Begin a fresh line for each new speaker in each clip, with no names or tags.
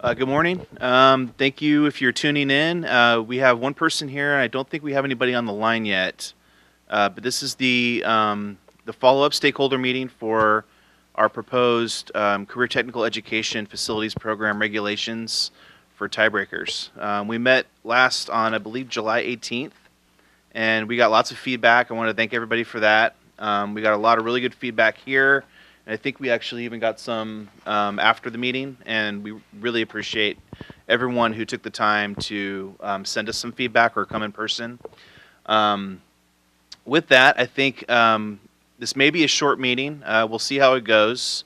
Good morning. Thank you if you're tuning in. We have one person here. I don't think we have anybody on the line yet. But this is the follow-up stakeholder meeting for our proposed Career Technical Education Facilities Program regulations for tiebreakers. We met last on, I believe, July 18th, and we got lots of feedback. I want to thank everybody for that. We got a lot of really good feedback here. And I think we actually even got some after the meeting, and we really appreciate everyone who took the time to send us some feedback or come in person. With that, I think this may be a short meeting. We'll see how it goes.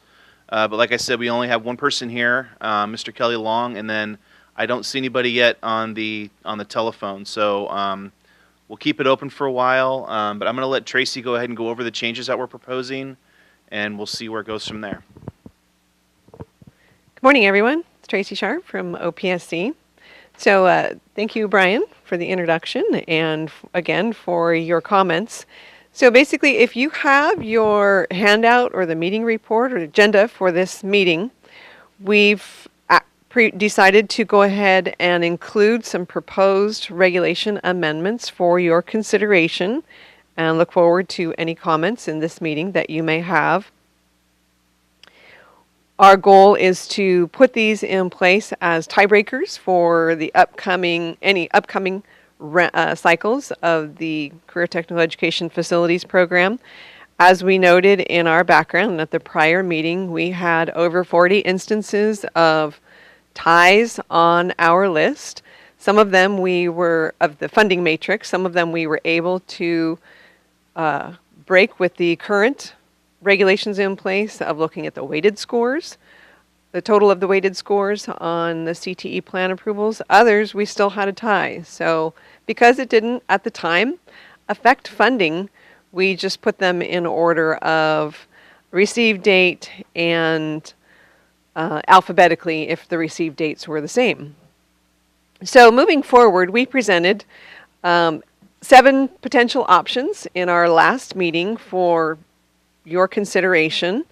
But like I said, we only have one person here, Mr. Kelly Long, and then I don't see anybody yet on the telephone. So we'll keep it open for a while. But I'm going to let Tracy go ahead and go over the changes that we're proposing, and we'll see where it goes from there.
Good morning, everyone. It's Tracy Sharp from OPSC. So thank you, Brian, for the introduction and again for your comments. So basically, if you have your handout or the meeting report or agenda for this meeting, we've decided to go ahead and include some proposed regulation amendments for your consideration, and look forward to any comments in this meeting that you may have. Our goal is to put these in place as tiebreakers for the any upcoming cycles of the Career Technical Education Facilities Program. As we noted in our background at the prior meeting, we had over 40 instances of ties on our list. Some of them of the funding matrix, some of them we were able to break with the current regulations in place of looking at the weighted scores, the total of the weighted scores on the CTE plan approvals. Others, we still had a tie. So because it didn't, at the time, affect funding, we just put them in order of receive date and alphabetically if the receive dates were the same. So moving forward, we presented 7 potential options in our last meeting for your consideration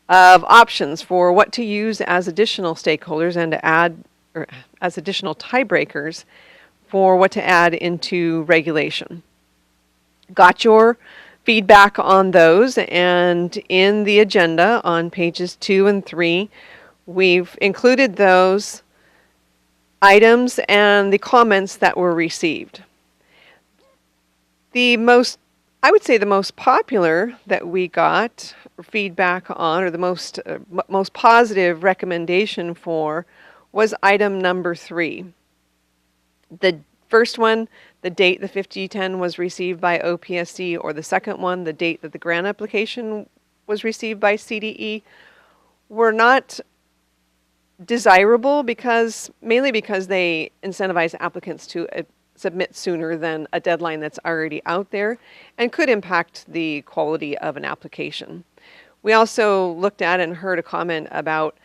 of options for what to use as additional stakeholders and to add, or as additional tiebreakers for what to add into regulation. Got your feedback on those, and in the agenda on pages 2 and 3, we've included those items and the comments that were received. I would say the most popular that we got feedback on, or the most positive recommendation for, was item number 3. The first one, the date the 5010 was received by OPSC, or the second one, the date that the grant application was received by CDE, were not desirable mainly because they incentivize applicants to submit sooner than a deadline that's already out there, and could impact the quality of an application. We also looked at and heard a comment about,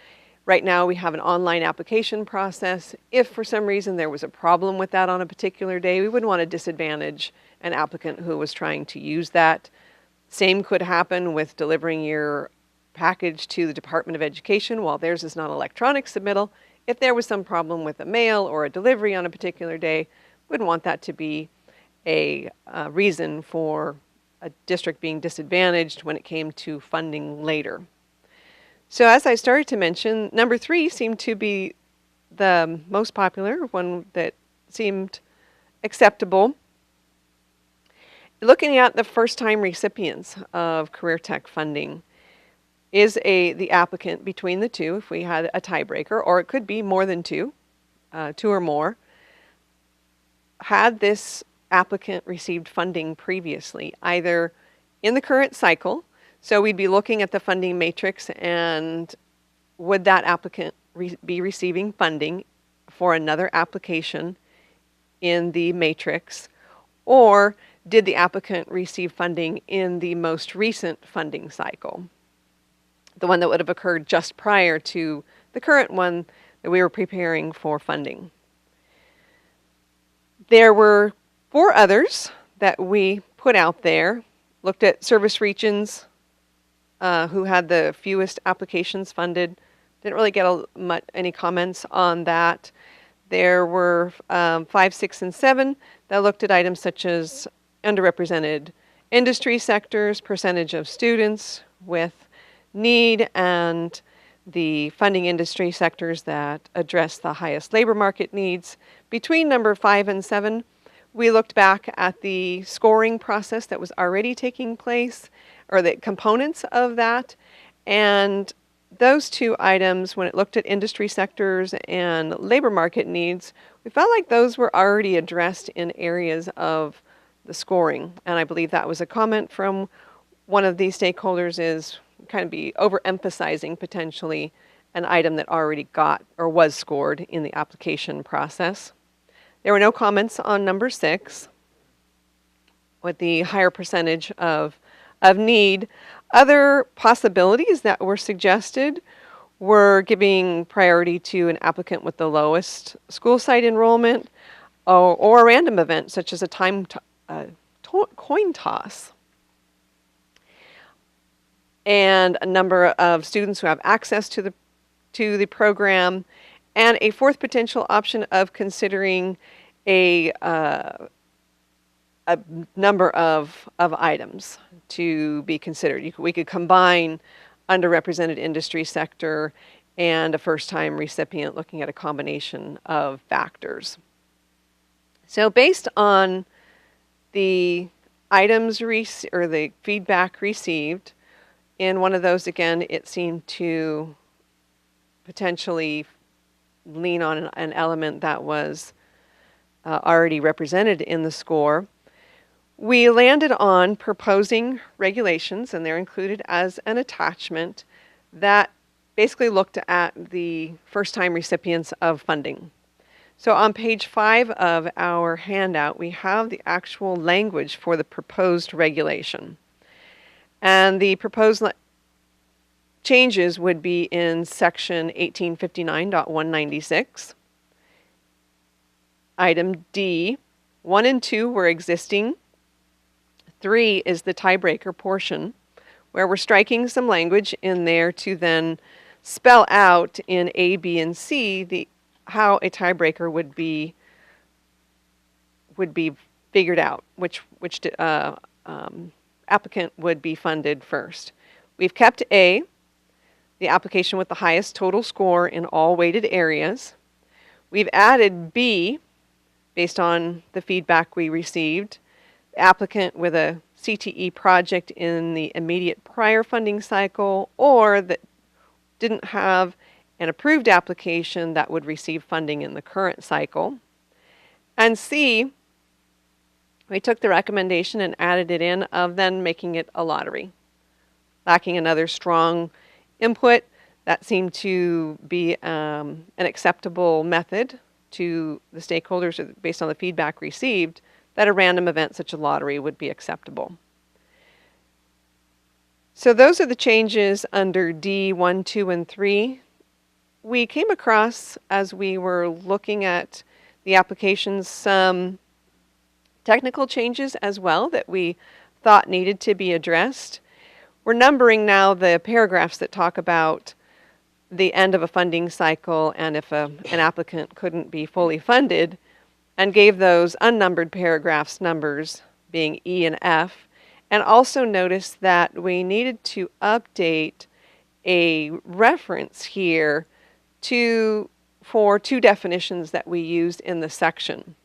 right now we have an online application process. If for some reason there was a problem with that on a particular day, we wouldn't want to disadvantage an applicant who was trying to use that. Same could happen with delivering your package to the Department of Education while theirs is not electronic submittal. If there was some problem with a mail or a delivery on a particular day, wouldn't want that to be a reason for a district being disadvantaged when it came to funding later. So as I started to mention, number 3 seemed to be the most popular, one that seemed acceptable. Looking at the first-time recipients of Career Tech funding, is the applicant between the two, if we had a tiebreaker, or it could be more than 2 or more. Had this applicant received funding previously, either in the current cycle, so we'd be looking at the funding matrix, and would that applicant be receiving funding for another application in the matrix, or did the applicant receive funding in the most recent funding cycle, the one that would have occurred just prior to the current one that we were preparing for funding. There were 4 others that we put out there, looked at service regions who had the fewest applications funded, didn't really get any comments on that. There were 5, 6, and 7 that looked at items such as underrepresented industry sectors, percentage of students with need, and the funding industry sectors that address the highest labor market needs. Between number 5 and 7, we looked back at the scoring process that was already taking place, or the components of that, and those two items, when it looked at industry sectors and labor market needs, we felt like those were already addressed in areas of the scoring. And I believe that was a comment from one of these stakeholders, is kind of be overemphasizing potentially an item that already got or was scored in the application process. There were no comments on number 6, with the higher percentage of need. Other possibilities that were suggested were giving priority to an applicant with the lowest school site enrollment, or a random event such as a coin toss. And a number of students who have access to the program, and a fourth potential option of considering a number of items to be considered. We could combine underrepresented industry sector and a first-time recipient, looking at a combination of factors. So based on the items or the feedback received, in one of those, again, it seemed to potentially lean on an element that was already represented in the score. We landed on proposing regulations, and they're included as an attachment, that basically looked at the first-time recipients of funding. So on page 5 of our handout, we have the actual language for the proposed regulation. And the proposed changes would be in section 1859.196. Item D, 1 and 2 were existing. 3 is the tiebreaker portion, where we're striking some language in there to then spell out in A, B, and C how a tiebreaker would be figured out, which applicant would be funded first. We've kept A, the application with the highest total score in all weighted areas. We've added B, based on the feedback we received, the applicant with a CTE project in the immediate prior funding cycle, or that didn't have an approved application that would receive funding in the current cycle. And C, we took the recommendation and added it in of then making it a lottery. Lacking another strong input, that seemed to be an acceptable method to the stakeholders based on the feedback received, that a random event such a lottery would be acceptable. So those are the changes under D 1, 2, and 3. We came across, as we were looking at the applications, some technical changes as well that we thought needed to be addressed. We're numbering now the paragraphs that talk about the end of a funding cycle and if an applicant couldn't be fully funded, and gave those unnumbered paragraphs numbers, being E and F, and also noticed that we needed to update a reference here for 2 definitions that we used in the section.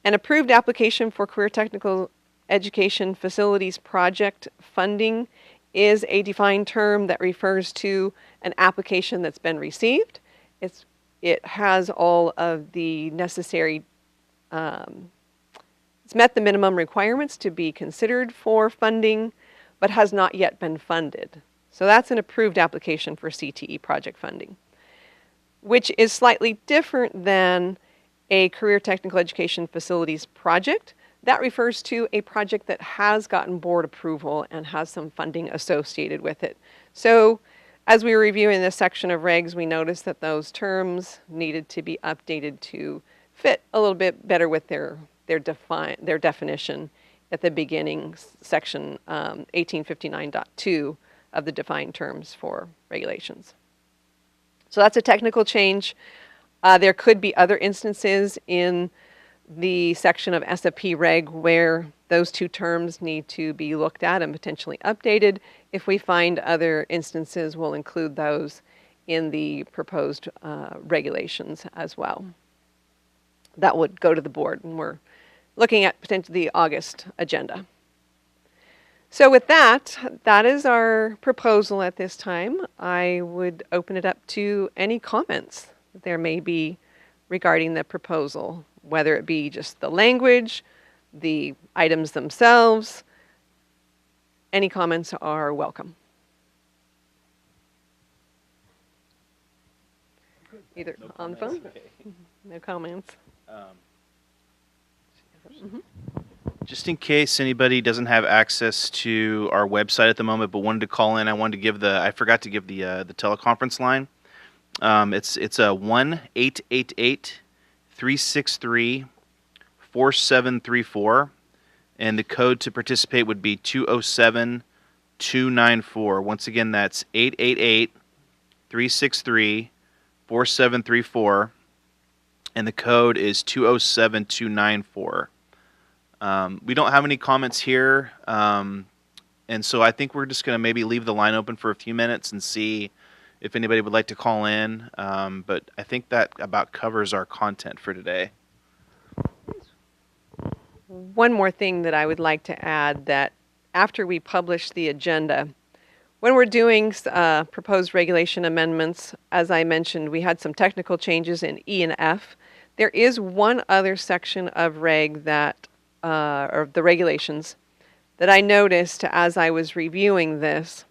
An approved application for career technical education facilities project funding is a defined term that refers to an application that's been received. It has all of the necessary, it's met the minimum requirements to be considered for funding, but has not yet been funded. So that's an approved application for CTE project funding, which is slightly different than a career technical education facilities project. That refers to a project that has gotten board approval and has some funding associated with it. So as we were reviewing this section of regs, we noticed that those terms needed to be updated to fit a little bit better with their definition at the beginning, section 1859.2 of the defined terms for regulations. So that's a technical change. There could be other instances in the section of SFP Reg where those two terms need to be looked at and potentially updated. If we find other instances, we'll include those in the proposed regulations as well. That would go to the board, and we're looking at potentially the August agenda. So with that, that is our proposal at this time. I would open it up to any comments that there may be regarding the proposal, whether it be just the language, the items themselves. Any comments are welcome. Either
No
on the
comments?
phone?
Okay.
No comments.
Just in case anybody doesn't have access to our website at the moment, but wanted to call in, I forgot to give the teleconference line. It's a 1-888-363-4734, and the code to participate would be 207294. Once again, that's 888-363-4734, and the code is 207294. We don't have any comments here, and so I think we're just going to maybe leave the line open for a few minutes and see if anybody would like to call in, but I think that about covers our content for today.
One more thing that I would like to add, that after we publish the agenda, when we're doing proposed regulation amendments, as I mentioned, we had some technical changes in E and F. There is one other section of reg that, or the regulations, that I noticed as I was reviewing this,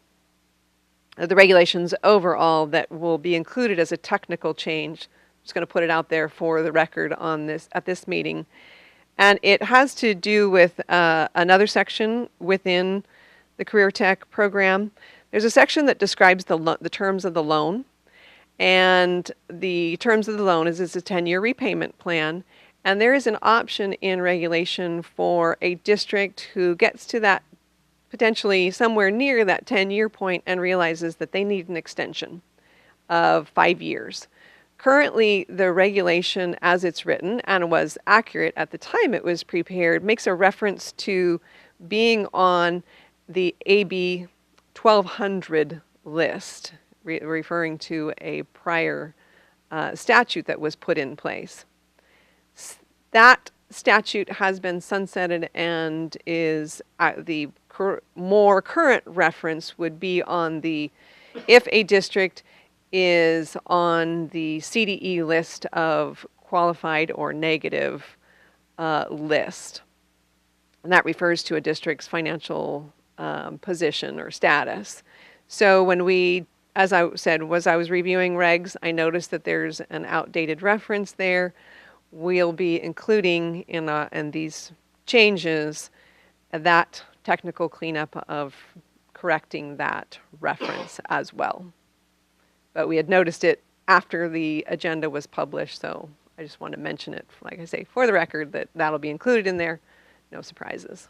the regulations overall, that will be included as a technical change. I'm just going to put it out there for the record on this at this meeting. And it has to do with another section within the Career Tech program. There's a section that describes the terms of the loan. And the terms of the loan is it's a 10-year repayment plan. And there is an option in regulation for a district who gets to that potentially somewhere near that 10-year point and realizes that they need an extension of 5 years. Currently, the regulation as it's written, and was accurate at the time it was prepared, makes a reference to being on the AB 1200 list, referring to a prior statute that was put in place. That statute has been sunsetted, and is the more current reference would be on the, if a district is on the CDE list of qualified or negative list. And that refers to a district's financial position or status. So when we, as I said, I was reviewing regs, I noticed that there's an outdated reference there. We'll be including in these changes that technical cleanup of correcting that reference as well. But we had noticed it after the agenda was published, so I just want to mention it, like I say, for the record, that that'll be included in there. No surprises.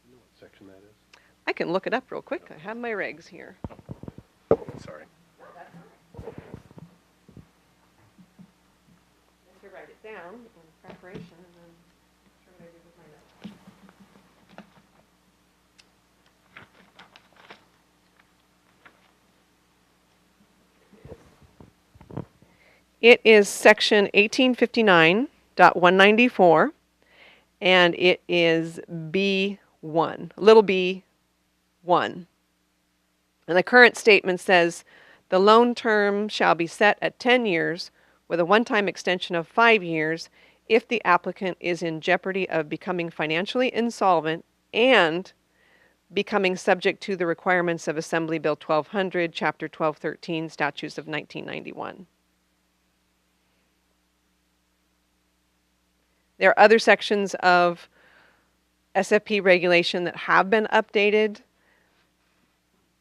You know what section that is?
I can look it up real quick. I have my regs here.
Sorry.
I write it down in preparation, and then try what I do with my notes. It is section 1859.194, and it is B1, little b1. And the current statement says, the loan term shall be set at 10 years with a one-time extension of 5 years if the applicant is in jeopardy of becoming financially insolvent and becoming subject to the requirements of Assembly Bill 1200, Chapter 1213, Statutes of 1991. There are other sections of SFP regulation that have been updated,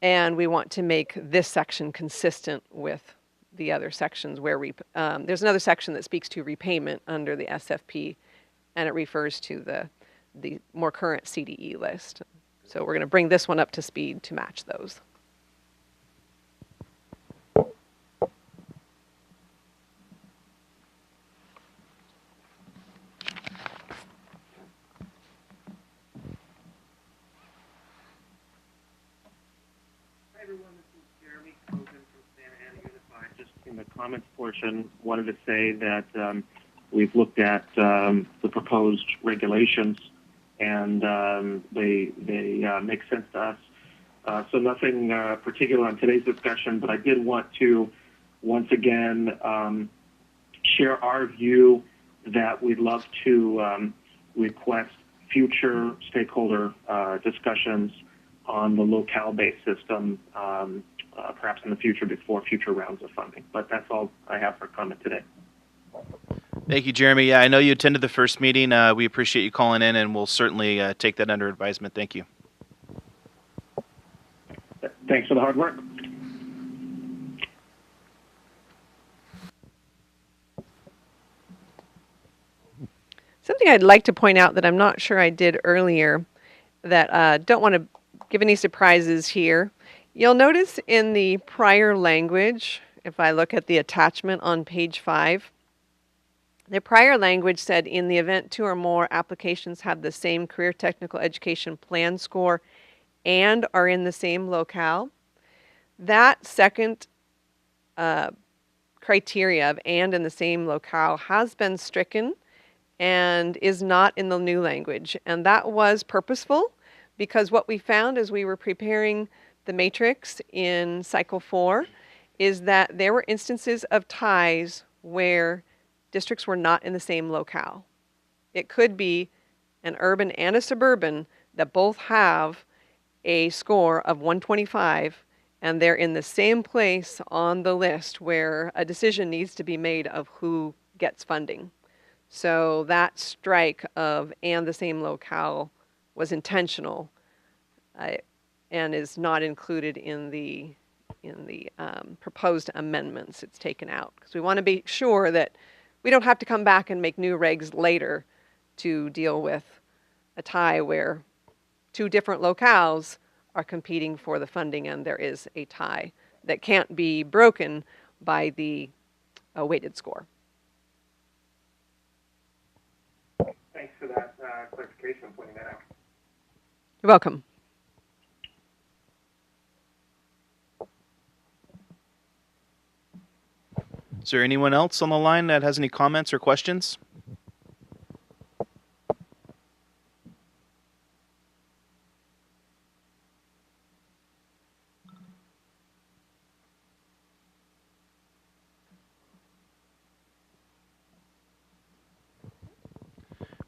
and we want to make this section consistent with the other sections where there's another section that speaks to repayment under the SFP, and it refers to the more current CDE list. So we're going to bring this one up to speed to match those.
comments portion, wanted to say that we've looked at the proposed regulations, and they make sense to us. So nothing particular on today's discussion, but I did want to once again share our view that we'd love to request future stakeholder discussions on the locale-based system, perhaps in the future before future rounds of funding. But that's all I have for comment today.
Thank you, Jeremy. Yeah, I know you attended the first meeting. We appreciate you calling in, and we'll certainly take that under advisement. Thank you.
Thanks for the hard work.
Something I'd like to point out that I'm not sure I did earlier, that don't want to give any surprises here. You'll notice in the prior language, if I look at the attachment on page 5, the prior language said in the event 2 or more applications have the same career technical education plan score and are in the same locale. That second criteria of and in the same locale has been stricken and is not in the new language. And that was purposeful, because what we found as we were preparing the matrix in cycle 4 is that there were instances of ties where districts were not in the same locale. It could be an urban and a suburban that both have a score of 125, and they're in the same place on the list where a decision needs to be made of who gets funding. So that strike of and the same locale was intentional and is not included in the proposed amendments. It's taken out because we want to be sure that we don't have to come back and make new regs later to deal with a tie where 2 different locales are competing for the funding and there is a tie that can't be broken by the weighted score.
Thanks for that clarification and pointing that out.
You're welcome.
Is there anyone else on the line that has any comments or questions?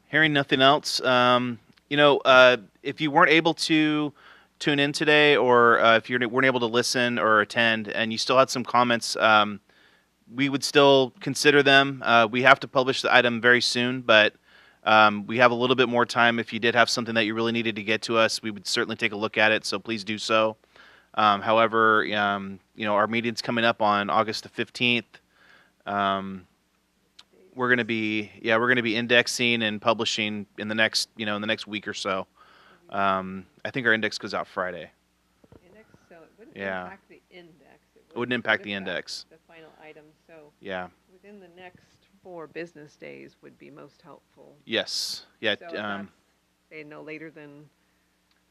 Hearing nothing else, if you weren't able to tune in today, or if you weren't able to listen or attend, and you still had some comments, we would still consider them. We have to publish the item very soon, but we have a little bit more time. If you did have something that you really needed to get to us, we would certainly take a look at it, so please do so. However, our meeting's coming up on August the 15th. We're going to be indexing and publishing in the next week or so. I think our index goes out Friday.
Index, so it wouldn't
Yeah.
impact the index.
It wouldn't impact the index.
The final item. So
Yeah.
within the next 4 business days would be most helpful.
Yes. Yeah.
So that's, say no later than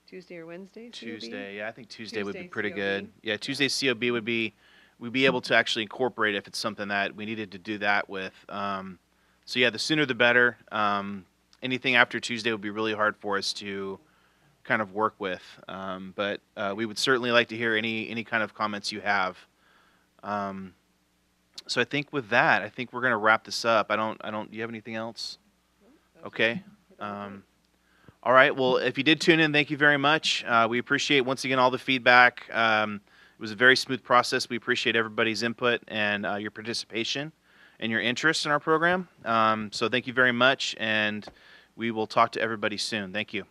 Tuesday or Wednesday. COB?
Tuesday. Yeah, I think Tuesday would be
Tuesday
pretty
COB.
good. Yeah, Tuesday COB would be, we'd be able to actually incorporate if it's something that we needed to do that with. So yeah, the sooner the better. Anything after Tuesday would be really hard for us to kind of work with. But we would certainly like to hear any kind of comments you have. So I think with that, I think we're going to wrap this up. Do you have anything else? Okay. All right. Well, if you did tune in, thank you very much. We appreciate, once again, all the feedback. It was a very smooth process. We appreciate everybody's input and your participation and your interest in our program. So thank you very much, and we will talk to everybody soon. Thank you.